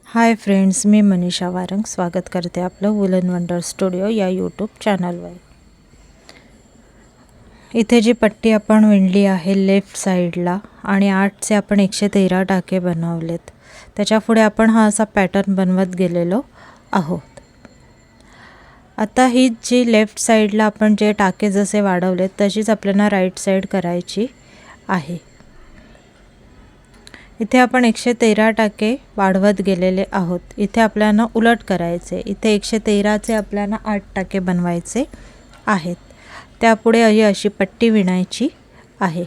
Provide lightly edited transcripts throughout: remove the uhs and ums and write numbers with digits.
Hi friends, मी मनीषा वारंग स्वागत करते आपलं वुलन वंडर स्टुडिओ या यूट्यूब चॅनलवर। इथे जी पट्टी आपण विणली आहे लेफ्ट साईडला आणि 8चे आपण 113 टाके बनवलेत। त्याच्या पुढे आपण हा असा पॅटर्न बनवत गेलेलो आहोत। आता ही जी लेफ्ट साईडला आपण जे टाके जसे वाढवलेत तशीच आपल्याला राईट साईड करायची आहे। इथे आपण 113 टाके वाढवत गेलेले आहोत। इथे आपल्याला उलट करायचे। इथे 113चे आपल्याला 8 टाके बनवायचे आहेत। त्यापुढे अशी पट्टी विणायची आहे।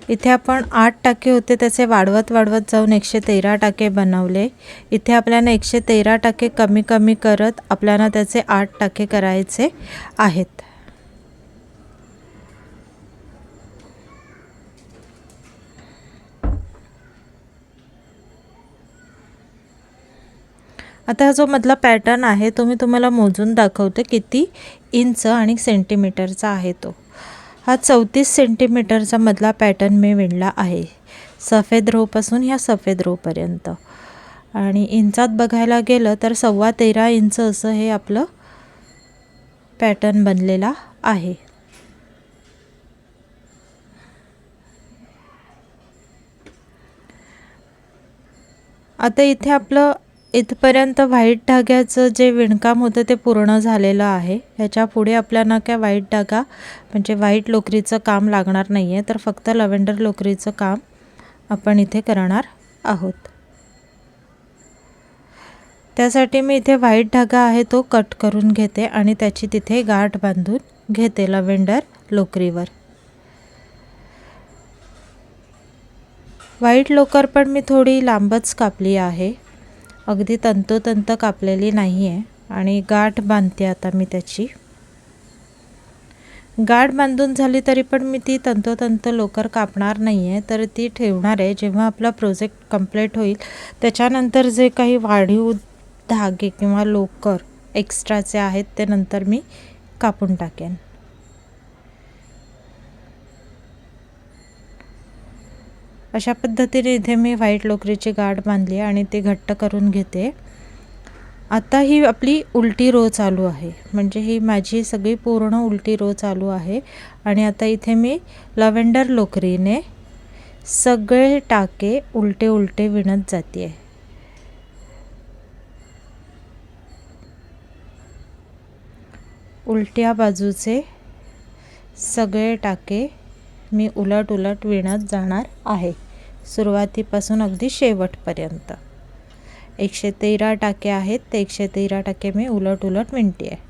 इथे आपण 8 टाके होते त्याचे वाढवत जाऊन 113 टाके बनवले। इथे आपल्याला 113 टाके कमी कमी करत आपल्याला त्याचे 8 टाके करायचे आहेत। आता हा जो मधला पॅटर्न आहे तो मी तुम्हाला मोजून दाखवते किती इंच आणि सेंटीमीटरचा आहे तो। हा 34 सेंटीमीटरचा मधला पॅटर्न मी विणला आहे, सफेद रो पासून ह्या सफेद रो पर्यंत। आणि इंचात बघायला गेलं तर 13.25 इंच असं हे आपलं पॅटर्न बनलेला आहे। आता इथे आपलं इथपर्यंत व्हाईट धाग्याचं जे विणकाम होतं ते पूर्ण झालेलं आहे। ह्याच्या पुढे आपल्याला काय व्हाईट धागा म्हणजे व्हाईट लोकरीचं काम लागणार नाही आहे, तर फक्त लव्हेंडर लोकरीचं काम आपण इथे करणार आहोत। त्यासाठी मी इथे व्हाईट धागा आहे तो कट करून घेते आणि त्याची तिथे गाठ बांधून घेते लव्हेंडर लोकरीवर। व्हाईट लोकर पण मी थोडी लांबच कापली आहे, अगदी तंतोतंत कापलेली नाही आहे। आणि गाठ बांधते आता मी त्याची। गाठ बांधून झाली तरी पण मी ती तंतोतंत लोकर कापणार नाही आहे, तर ती ठेवणार आहे। जेव्हा आपला प्रोजेक्ट कंप्लीट होईल त्याच्यानंतर जे काही वाढीव धागे किंवा लोकर एक्स्ट्राचे आहेत ते नंतर मी कापून टाकेन। अशा पद्धतीने इथे मी व्हाईट लोकरीची गाठ बांधली आणि ती घट्ट करून घेते। आता ही आपली उलटी रो चालू आहे, म्हणजे ही माझी सगळी पूर्ण उलटी रो चालू आहे। आणि आता इथे मी लव्हेंडर लोकरीने सगळे टाके उलटे उलटे विणत जाते। उलट्या बाजूचे सगळे टाके मी उलट उलट विणत जाणार आहे, सुरुवातीपासून अगदी शेवटपर्यंत। 113 टाके आहेत, ते 113 टाके मी उलट उलट विणते आहे।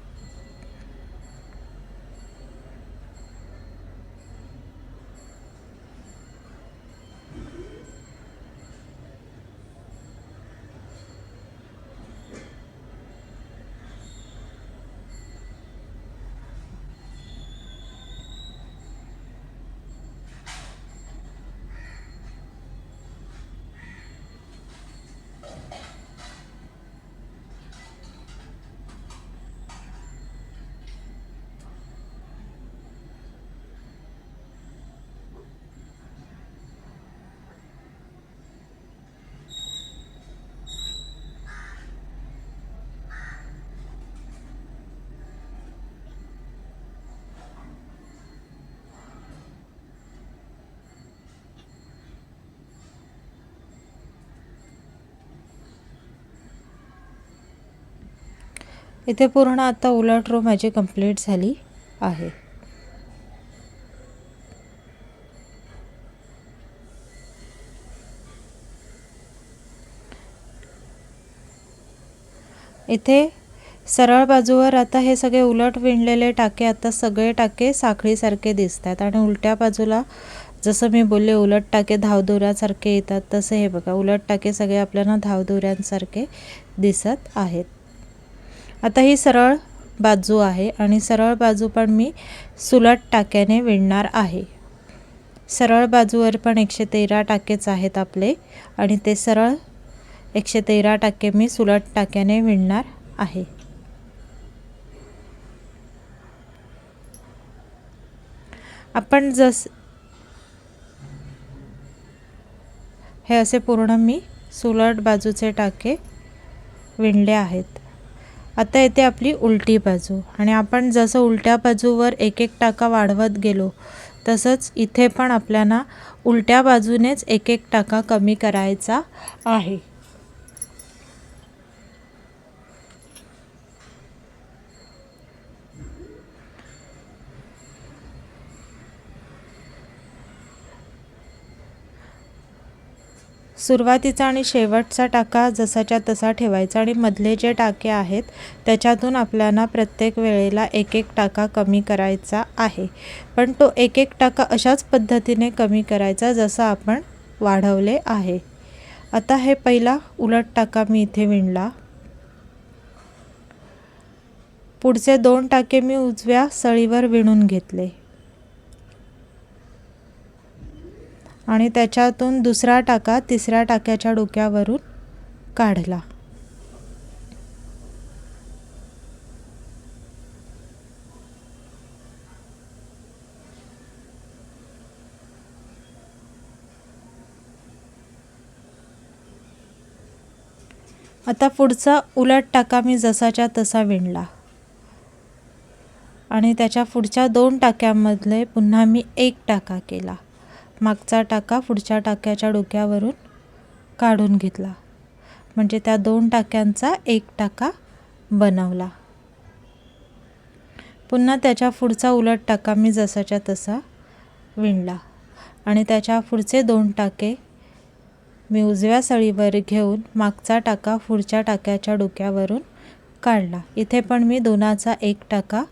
इथे पूर्ण आता उलट रो माझी कंप्लीट झाली आहे। इथे सरळ बाजूवर आता हे सगळे उलट विणलेले टाके आता सगळे टाके साखळीसारखे दिसतात आणि उलट्या बाजूला जसं मी बोलले उलट टाके धावदोऱ्यासारखे येतात, तसे हे बघा उलट टाके सगळे आपल्याला धावदोऱ्यांसारखे दिसत आहेत। आता ही सरळ बाजू आहे आणि सरळ बाजू पण मी सुलट टाक्याने विणणार आहे। सरळ बाजूवर पण 113 टाकेच आहेत आपले आणि ते सरळ 113 टाके मी सुलट टाक्याने विणणार आहे। आपण हे असे पूर्ण मी उलट बाजूचे टाके विणले आहेत. आता येते आपली उलटी बाजू आणि आपण जसं उलट्या बाजूवर एक एक टाका वाढवत गेलो तसंच इथे पण आपल्याला उलट्या बाजूनेच एक एक टाका कमी करायचा आहे. सुरुवातीचा आणि शेवटचा टाका जसाच्या तसा ठेवायचा आणि मधले जे टाके आहेत त्याच्यातून आपल्याला प्रत्येक वेळेला एक एक टाका कमी करायचा आहे. पण तो एक एक टाका अशाच पद्धतीने कमी करायचा जसं आपण वाढवले आहे. आता हे पहिला उलट टाका मी इथे विणला. पुढचे 2 टाके मी उजव्या सळीवर विणून घेतले आणि त्याच्यातून दुसरा टाका तिसऱ्या टाक्याच्या डोक्यावरून काढला. आता पुढचा उलट टाका मी जसाच्या तसा विणला आणि त्याच्या पुढच्या 2 टाक्यांमधले पुन्हा मी एक टाका केला. मागचा टाका पुढच्या टाक्याच्या डोक्यावरून काढून घेतला म्हणजे त्या 2 टाक्यांचा एक टाका बनवला. पुन्हा त्याच्या पुढचा उलट टाका मी जसाच्या तसा विणला आणि त्याच्या पुढचे 2 टाके मी उजव्या सळीवर घेऊन मागचा टाका पुढच्या टाक्याच्या डोक्यावरून काढला. इथे पण मी दोनाचा एक टाका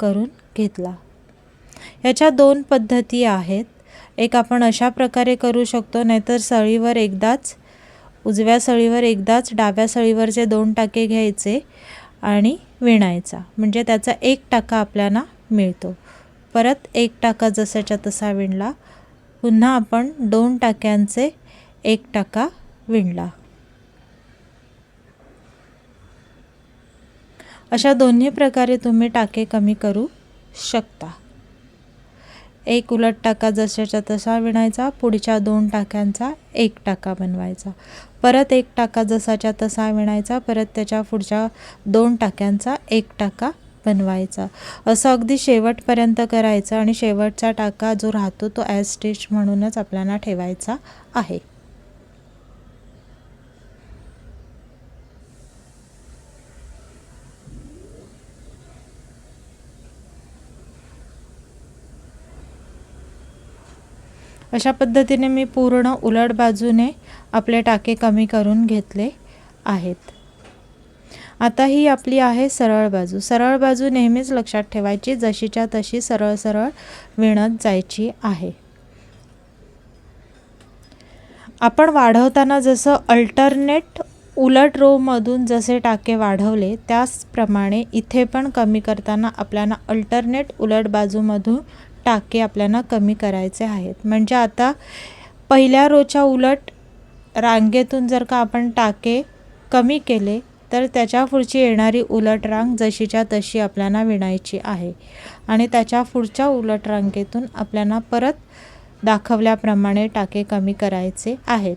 करून घेतला. याच्या 2 पद्धती आहेत. एक आपण अशा प्रकारे करू शकतो, नाहीतर सळीवर एकदाच उजव्या सळीवर एकदाच डाव्या सळीवरचे 2 टाके घ्यायचे आणि विणायचा म्हणजे त्याचा एक टाका आपल्याला मिळतो. परत एक टाका जसाच्या तसा विणला. पुन्हा आपण 2 टाक्यांचे एक टाका विणला. अशा दोन्ही प्रकारे तुम्ही टाके कमी करू शकता. एक उलट टाका जशाच्या तसा विणायचा, पुढच्या 2 टाक्यांचा एक टाका बनवायचा, परत एक टाका जसाच्या तसा विणायचा, परत त्याच्या पुढच्या 2 टाक्यांचा एक टाका बनवायचा. असं अगदी शेवटपर्यंत करायचं आणि शेवटचा टाका जो राहतो तो ॲज स्टिच म्हणूनच आपल्याला ठेवायचा आहे. अशा पद्धतीने मी पूर्ण उलट बाजूने आपले टाके कमी करून घेतले आहेत. आता ही आपली आहे सरळ बाजू. सरळ बाजू नेहमीच लक्षात ठेवायची, जशीच्या तशी सरळ सरळ विणत जायची आहे. आपण वाढवताना जसं अल्टरनेट उलट रोमधून जसे टाके वाढवले त्याचप्रमाणे इथे पण कमी करताना आपल्याला अल्टरनेट उलट बाजूमधून टाके आपल्याला कमी करायचे आहेत. म्हणजे आता पहिल्या रोच्या उलट रांगेतून जर का आपण टाके कमी केले तर त्याच्या पुढची येणारी उलट रांग जशीच्या तशी आपल्याला विणायची आहे आणि त्याच्या पुढच्या उलट रांगेतून आपल्याला परत दाखवल्याप्रमाणे टाके कमी करायचे आहेत.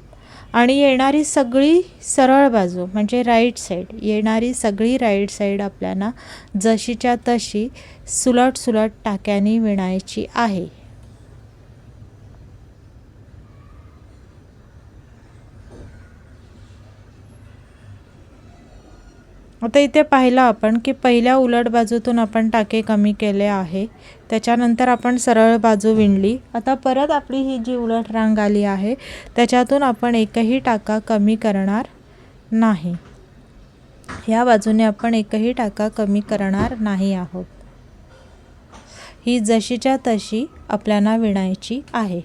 आणि येणारी सगळी सरळ बाजू म्हणजे राईट साईड, येणारी सगळी राईट साईड आपल्याला जशीच्या तशी सुलट सुलट टाक्यांनी विणायची आहे. आता इथे पाहिलं आपण की पहिल्या उलट बाजूतून आपण टाके कमी केले आहे, त्याच्यानंतर आपण सरळ बाजू विणली. आता परत आपली ही जी उलट रांग आली आहे त्याच्यातून आपण एकही टाका कमी करणार नाही. या बाजूने आपण एकही टाका कमी करणार नाही आहोत. ही जशीच्या तशी आपल्याला विणायची आहे.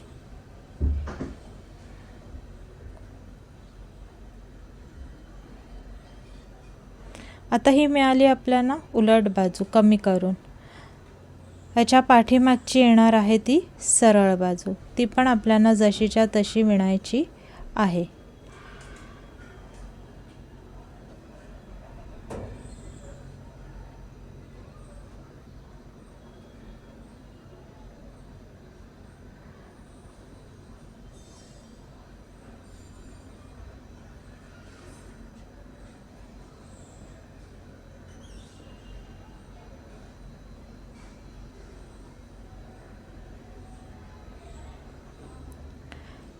आता ही मिळाली आपल्याला उलट बाजू कमी करून. ह्याच्या पाठीमागची येणार आहे ती सरळ बाजू, ती पण आपल्याला जशीच्या तशी विणायची आहे.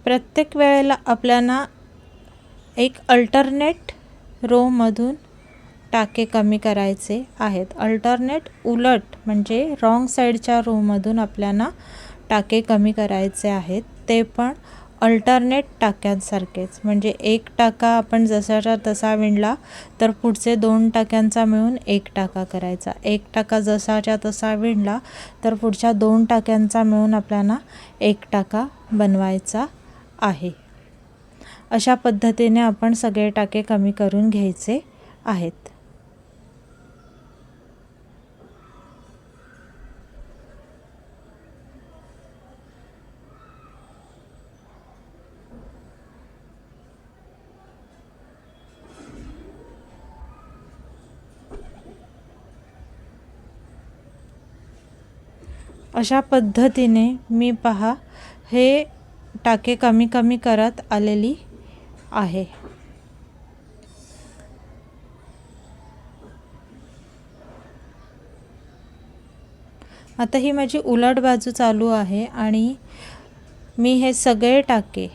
प्रत्येक वेळेला आपल्याला एक अल्टरनेट रोमधून टाके कमी करायचे आहेत. अल्टरनेट उलट म्हणजे रॉंग साईडच्या रोमधून आपल्याला टाके कमी करायचे आहेत, ते पण अल्टरनेट टाक्यांसारखेच. म्हणजे एक टाका आपण जसाच्या तसा विणला तर पुढचे 2 टाक्यांचा मिळून 1 टाका करायचा. एक टाका जसाच्या तसा विणला तर पुढच्या 2 टाक्यांचा मिळून आपल्याला 1 टाका बनवायचा आहे. अशा पद्धतीने आपण सगळे टाके कमी करून घ्यायचे आहेत. अशा पद्धतीने मी पहा हे टाके कमी कमी करत आलेली आहे. आता ही माझी उलट बाजू चालू आहे आणि मी हे सगळे टाके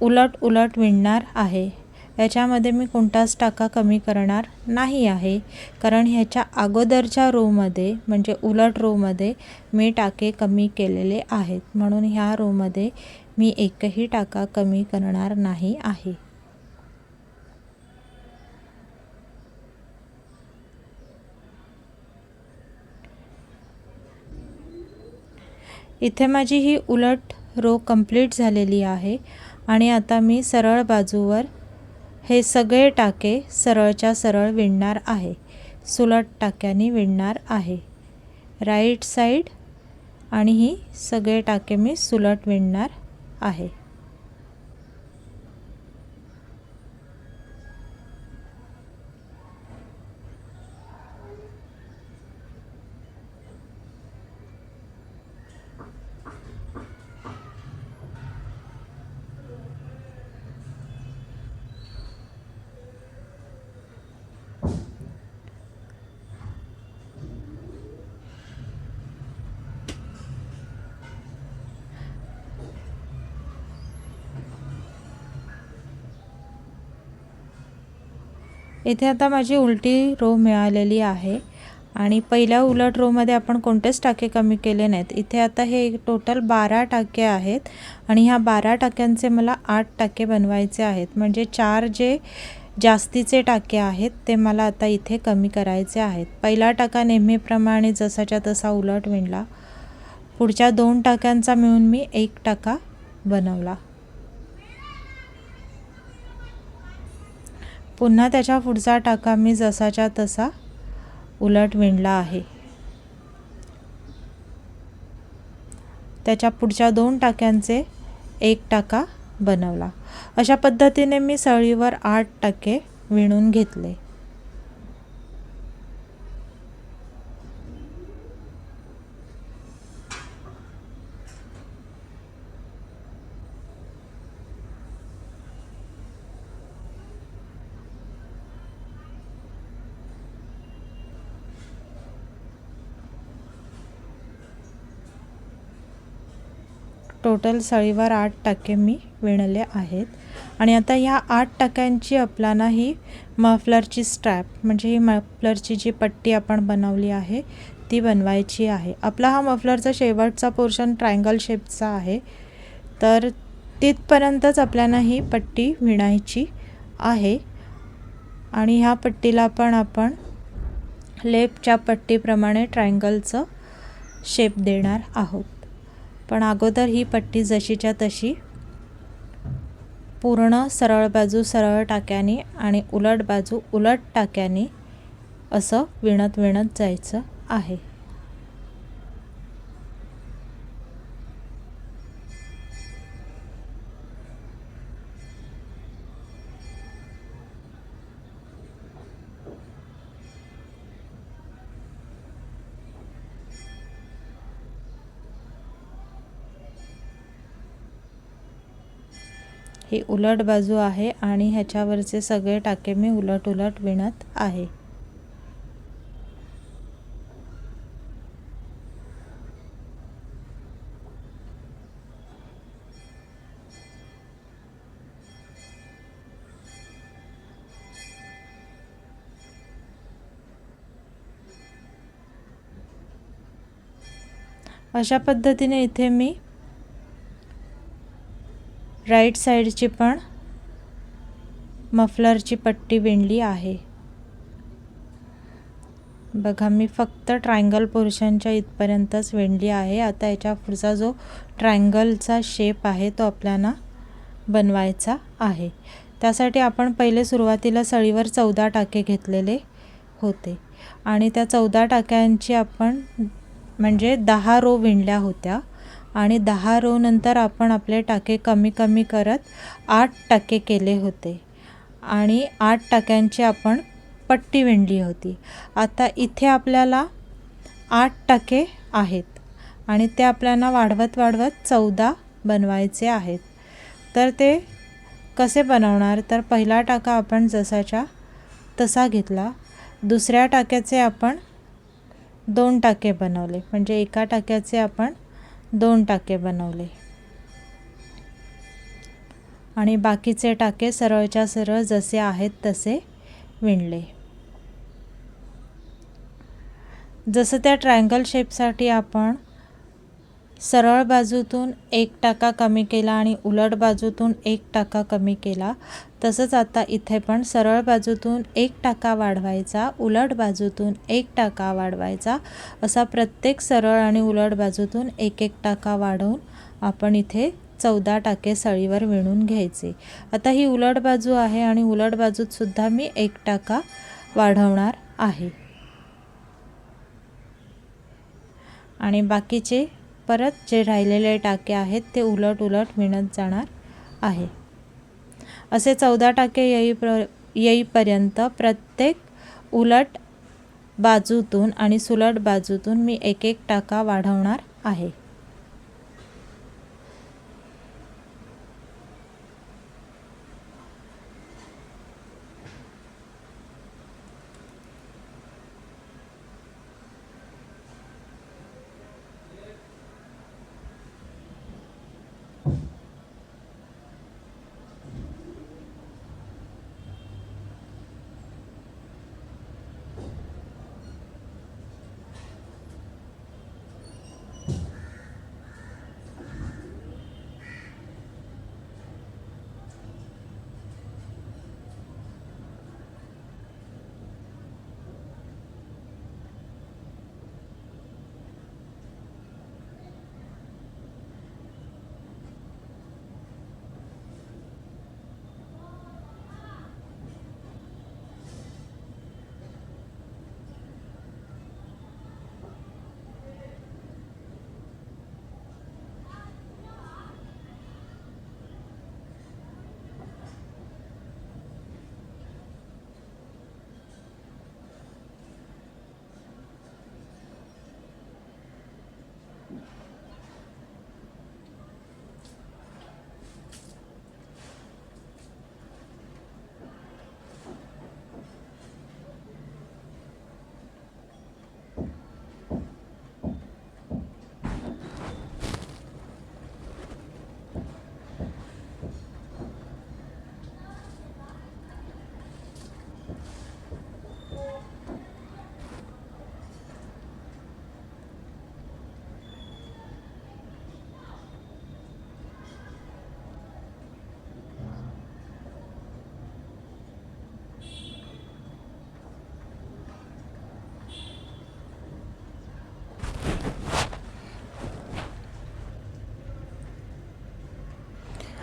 उलट उलट विणणार आहे. याच्यामध्ये मी कोणताच टाका कमी करणार नाही आहे, कारण ह्याच्या अगोदरच्या रोमध्ये म्हणजे उलट रोमध्ये मी टाके कमी केलेले आहेत, म्हणून ह्या रोमध्ये मी एकही टाका कमी करणार नाही आहे. इथे माझी ही उलट रो कंप्लीट झालेली आहे आणि आता मी सरळ बाजूवर हे सगळे टाके सरळच्या सरळ विणणार आहे. सुलट टाक्याने विणणार आहे. राईट साईड आणि ही सगळे टाके मी सुलट विणणार आहे. इथे आता माझी उलटी रो मिळालेली आहे आणि पहिल्या उलट रोमध्ये आपण कोणतेच टाके कमी केले नाहीत. इथे आता हे टोटल 12 टाके आहेत आणि ह्या 12 टाक्यांचे मला 8 टाके बनवायचे आहेत. म्हणजे 4 जे जास्तीचे टाके आहेत ते मला आता इथे कमी करायचे आहेत. पहिला टाका नेहमीप्रमाणे जसाच्या तसा उलट विणला. पुढच्या 2 टाक्यांचा मिळून मी 1 टाका बनवला. पुन्हा त्याच्या पुढचा टाका मी जसाच्या तसा उलट विणला आहे. त्याच्या पुढच्या 2 टाक्यांचे 1 टाका बनवला. अशा पद्धतीने मी सळीवर 8 टाके विणून घेतले. टोटल सळीवर 8 टाके मी विणले आहेत आणि आता ह्या 8 टाक्यांची आपल्याला ही मफलरची स्ट्रॅप म्हणजे ही मफलरची जी पट्टी आपण बनवली आहे ती बनवायची आहे. आपला हा मफलरचा शेवटचा पोर्शन ट्रायंगल शेपचा आहे, तर तिथपर्यंतच आपल्याला ही पट्टी विणायची आहे आणि ह्या पट्टीला पण आपण लेफ्टच्या पट्टीप्रमाणे ट्रायंगलचं शेप देणार आहोत. पण अगोदर ही पट्टी जशीच्या तशी पूर्ण सरळ बाजू सरळ टाक्याने आणि उलट बाजू उलट टाक्याने असं विणत विणत जायचं आहे. ही उलट बाजू आहे आणि ह्याच्यावरचे सगळे टाके मी उलट उलट विणत आहे. अशा पद्धतीने इथे मी राईट साईडची पण मफलरची पट्टी विणली आहे। बघा मी फक्त ट्रायंगल पोर्शनच्या इथपर्यंतच विणली आहे। आता याच्या पुढचा जो ट्रायंगलचा शेप आहे तो आपल्याला बनवायचा आहे। त्यासाठी आपण पहिले सुरुवातीला सळीवर 14 टाके घेतलेले होते आणि त्या 14 टाक्यांची आपण म्हणजे 10 रो विणल्या होत्या आणि 10 रो नंतर आपण आपले टाके कमी कमी करत 8 टाके केले होते आणि 8 टाक्यांची आपण पट्टी विणली होती। आता इथे आपल्याला 8 टाके आहेत आणि ते आपल्याला वाढवत वाढवत 14 बनवायचे आहेत। तर ते कसे बनवणार, तर पहिला टाका आपण जसाच्या तसा घेतला, दुसऱ्या टाक्याचे आपण 2 टाके बनवले, म्हणजे एका टाक्याचे आपण 2 टाके बनवले आणि बाकीचे टाके सरळच्या सरळ जसे आहेत तसे विणले। जसं त्या ट्रायंगल शेपसाठी आपण सरळ बाजूतून 1 टाका कमी केला आणि उलट बाजूतून 1 टाका कमी केला, तसंच आता इथे पण सरळ बाजूतून 1 टाका वाढवायचा, उलट बाजूतून 1 टाका वाढवायचा, असा प्रत्येक सरळ आणि उलट बाजूतून 1-1 टाका वाढवून आपण इथे 14 टाके सळीवर विणून घ्यायचे। आता ही उलट बाजू आहे आणि उलट बाजूत सुद्धा मी 1 टाका वाढवणार आहे आणि बाकीचे परत जे राहिलेले टाके आहेत ते उलट उलट विणत जाणार आहे। असे 14 टाके येईपर्यंत प्रत्येक उलट बाजूतून आणि सुलट बाजूतून मी 1-1 टाका वाढवणार आहे।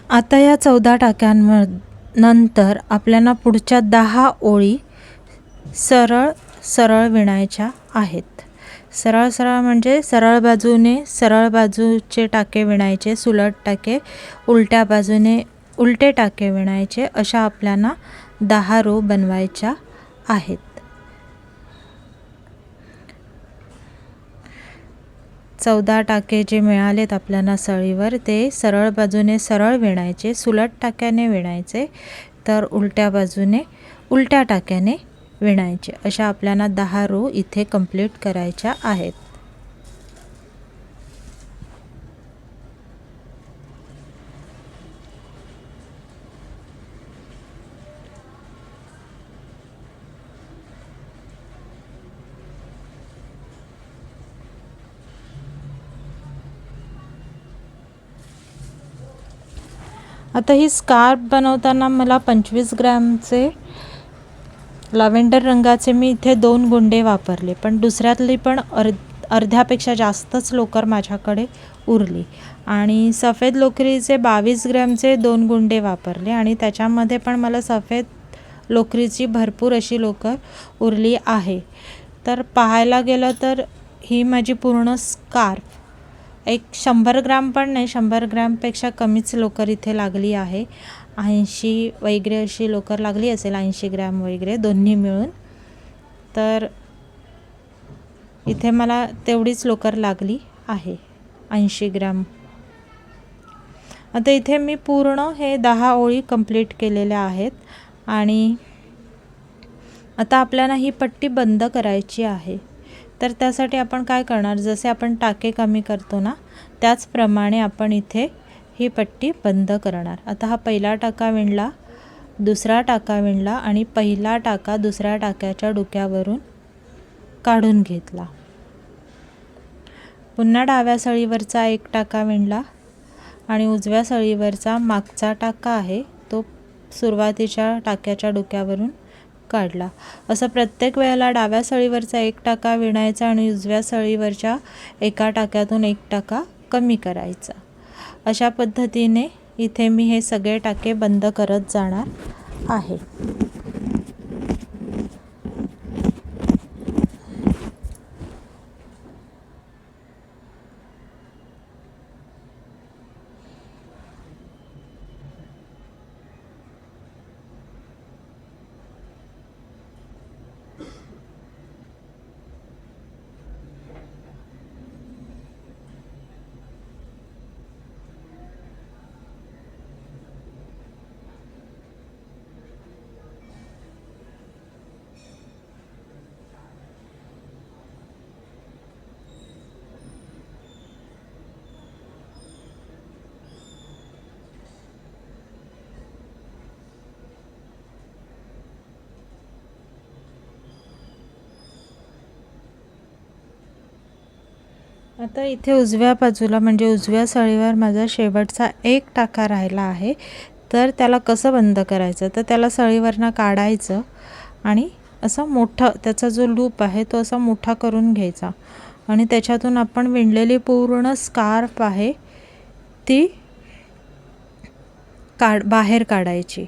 आता या 14 टाक्यांनंतर आपल्याला पुढच्या 10 ओळी सरळ सरळ विणायच्या आहेत। सरळ सरळ म्हणजे सरळ बाजूने सरळ बाजूचे टाके विणायचे, सुलट टाके उलट्या बाजूने उलटे टाके विणायचे, अशा आपल्याला 10 रो बनवायच्या आहेत। 14 टाके जे मिळालेत आपल्याला सळीवर ते सरळ बाजूने सरळ विणायचे, सुलट टाक्याने विणायचे, तर उलट्या बाजूने उलट्या टाक्याने विणायचे, अशा आपल्याला 10 रो इथे कंप्लीट करायच्या आहेत। आता ही स्कार्फ बनवताना मला 25 ग्रॅमचे लॅव्हेंडर रंगाचे मी इथे 2 गुंडे वापरले, पण दुसऱ्यातली पण अर्ध्यापेक्षा जास्तच लोकर माझ्याकडे उरली आणि सफेद लोकरीचे 22 ग्रॅमचे 2 गुंडे वापरले आणि त्याच्यामध्ये पण मला सफेद लोकरीची भरपूर अशी लोकर उरली आहे। तर पाहायला गेलं तर ही माझी पूर्ण स्कार्फ एक 100 ग्रॅम पण नाही, 100 ग्रॅमपेक्षा कमीच लोकर इथे लागली आहे। 80 वगैरे अशी लोकर लागली असेल, 80 ग्रॅम वगैरे दोन्ही मिळून। तर इथे मला तेवढीच लोकर लागली आहे, 80 ग्रॅम। आता इथे मी पूर्ण हे 10 ओळी कंप्लीट केलेल्या आहेत आणि आता आपल्याला ही पट्टी बंद करायची आहे। तर त्यासाठी आपण काय करणार, जसे आपण टाके कमी करतो ना, त्याचप्रमाणे आपण इथे ही पट्टी बंद करणार। आता हा पहिला टाका विणला, दुसरा टाका विणला आणि पहिला टाका दुसऱ्या टाक्याच्या डोक्यावरून काढून घेतला। पुन्हा डाव्या सळीवरचा एक टाका विणला आणि उजव्या सळीवरचा मागचा टाका आहे तो सुरुवातीच्या टाक्याच्या डोक्यावरून काढला। असं प्रत्येक वेळेला डाव्या सळीवरचा एक टाका विणायचा आणि उजव्या सळीवरच्या एका टाक्यातून एक टाका कमी करायचा। अशा पद्धतीने इथे मी हे सगळे टाके बंद करत जाणार आहे। आता इथे उजव्या बाजूला म्हणजे उजव्या सळीवर माझा शेवटचा एक टाका राहिला आहे। तर त्याला कसं बंद करायचं, तर त्याला सळीवरनं काढायचं आणि असं मोठं त्याचा जो लूप आहे तो असा मोठा करून घ्यायचा आणि त्याच्यातून आपण विणलेली पूर्ण स्कार्फ आहे ती बाहेर काढायची।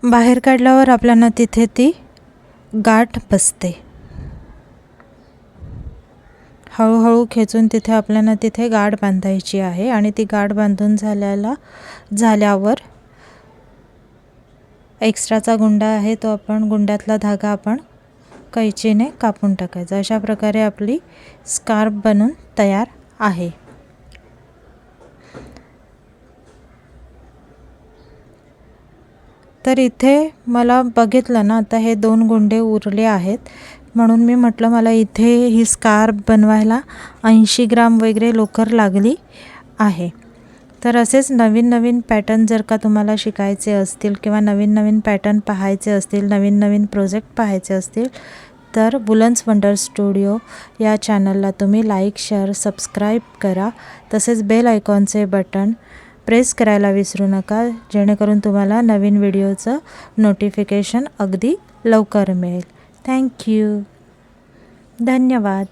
बाहेर काढल्यावर आपल्याला तिथे ती गाठ बसते। हळूहळू खेचून तिथे आपल्याला तिथे गाठ बांधायची आहे आणि ती गाठ बांधून झाल्यावर एक्स्ट्राचा गुंडा आहे तो आपण गुंड्यातला धागा आपण कैचीने कापून टाकायचा। अशा प्रकारे आपली स्कार्फ बनून तयार आहे। तर इथे मला बघितलं ना, आता हे 2 गुंडे उरले आहेत म्हणून मी म्हटलं मला इथे ही स्कार्फ बनवायला 80 ग्राम वगैरे लोकर लागली आहे। तर असेच नवीन नवीन पॅटर्न जर का तुम्हाला शिकायचे असतील किंवा नवीन नवीन पॅटर्न पाहायचे असतील, नवीन नवीन प्रोजेक्ट पाहायचे असतील, तर वुलन्स वंडर स्टुडिओ या चॅनलला तुम्ही लाईक, शेअर, सबस्क्राईब करा। तसेच बेल आयकॉनचे बटन प्रेस करायला विसरू नका, जेणेकरून तुम्हाला नवीन व्हिडिओचं नोटिफिकेशन अगदी लवकर मिळेल। थँक्यू, धन्यवाद।